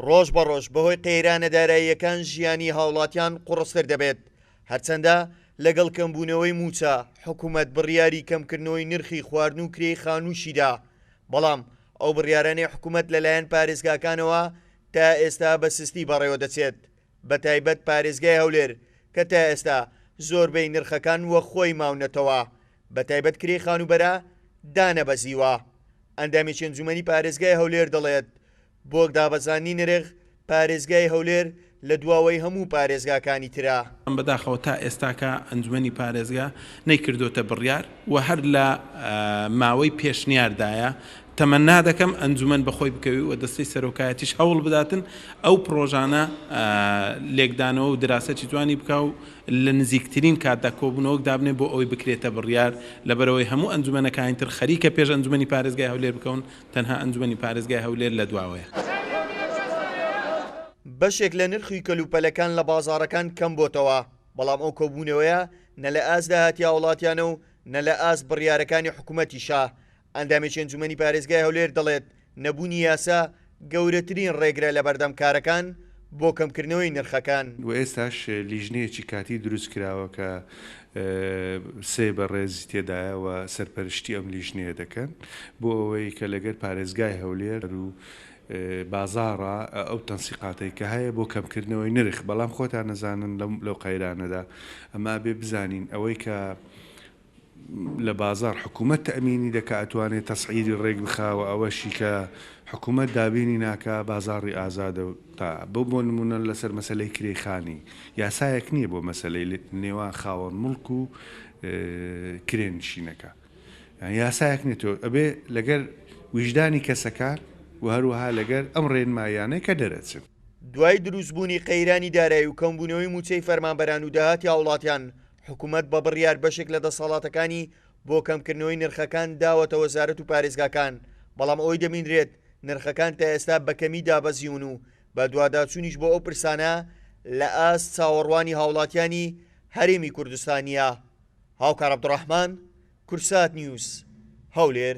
ڕۆژ بە ڕۆژ بەهۆی قەیرانە داراییەکان ژیانی هاوڵاتیان قوڕستر دەبێت، هەرچەندە لەگەڵ کەمبوونەوەی موچە حکوومەت بڕیاری کەمکردنەوەی نرخی خواردن و کرێی خانووشیدا، بەڵام ئەو بڕیارانەی حکوومەت لەلایەن پارێزگاکانەوە تا ئێستا بە سستی بەڕێوە دەچێت، بە تایبەت پارێزگای هەولێر کە تا ئێستا زۆربەی نرخەکان وە خۆی ماونەتەوە، بە تایبەت کرێی خانوبەرە دانەبەزیوە. ئەندامێکی ئەنجومەنی پارێزگای هەولێر دەڵێت بۆ دابەزانی نرخ پارێزگای هەولێر لە دواوەی هەموو پارێزگاکانی ترا. بەداخەوە تا ئێستاکە ئەنجومەنی پارێزگا نەیکردوتە بڕیار و هەر لە ماوەی پێشنیاردایە تەمەنا دەکەم ئەنجومەن بەخۆی بکەوی و دەستەی سەرۆکایەتیش هەوڵ بداتن ئەو پرۆژانە لێکدانەوە و دراستەی جوانی بکە و لە نزیکترین کاتدا کۆبوونەوەک دابنێ بۆ ئەوەی بکرێتە بڕیار لەبەرەوەی هەموو ئەنجومەنەکانی تر خەریکە پێش ئەنجومەنی پارێزگای هەولێر بکەون، تەنها ئەنجومەنی پارێزگای هەولێر لە دواوەیە. بەشێک لە نرخی کەلوپەلەکان لە بازاڕەکان کەم بۆتەوە، بەڵام ئەو کۆبوونەوەیە نە لە ئاز داهاتی وڵاتیانە و نە لە ئاز بڕیارەکانی حکوومەتیشە. ئەندامێکی ئەنجومەنی پارێزگای هەولێر دەڵێت نەبوونی یاسا گەورەترین ڕێگرە لە بەردەمکارەکان بۆ کەمکردنەوەی نرخەکان. و ئێستاش لیژنەیەکی کاتی دروست کراوە کە سێ بەڕێزی تێدایەوە سەرپەرشتی ئەم لیژنەیە دەکەن بۆ ئەوەی کە لەگەر پارێزگای هەولێر و بازاڕە ئەو تەنسیقاتەی کە هەیە بۆ کەمکردنەوەی نرخ، بەڵام خۆتان نەزانن لەو قەیرانەدا ئەما بێ بزانین ئەوەی کە لە بازار حکوومەت تەمینی دەکە ئەتوانێت تەسعیری ڕێک بخاوە، ئەوەشی کە حکوومەت دابینی ناکە بازاڕی ئازادە تا بۆ نمونە لەسەر مەسلەی کرێخانی یاسایەک نییە بۆ مەسلەی نێوان خاوەن مڵک و کرێنشینەکە، یاسایەک نێتەوە ئەبێ لەگەر ویژدانی کەسەکان و هەروەها لەگەر ئەم ڕێنمایانەی کە دەرەچن. دوای دروستبوونی قەیرانی دارایی و کەمبوونەوەی موچەی فەرمانبەران و داهاتی وڵاتیان، حکوومەت بە بڕیار بەشێک لە دەسەڵاتەکانی بۆ کەمکردنەوەی نرخەکان داوەتە وەزارەت و پارێزگاکان، بەڵام ئەوەی دەمینرێت نرخەکان تا ئێستا بەکەمی دابەزیون و بە دوواداچوونیش بۆ ئەو پرسانە لە ئاست چاوەڕوانی هاوڵاتیانی هەرێمی کوردستانیە. هاوکار عەبدوڕەحمان، کورسات نیوز، هەولێر.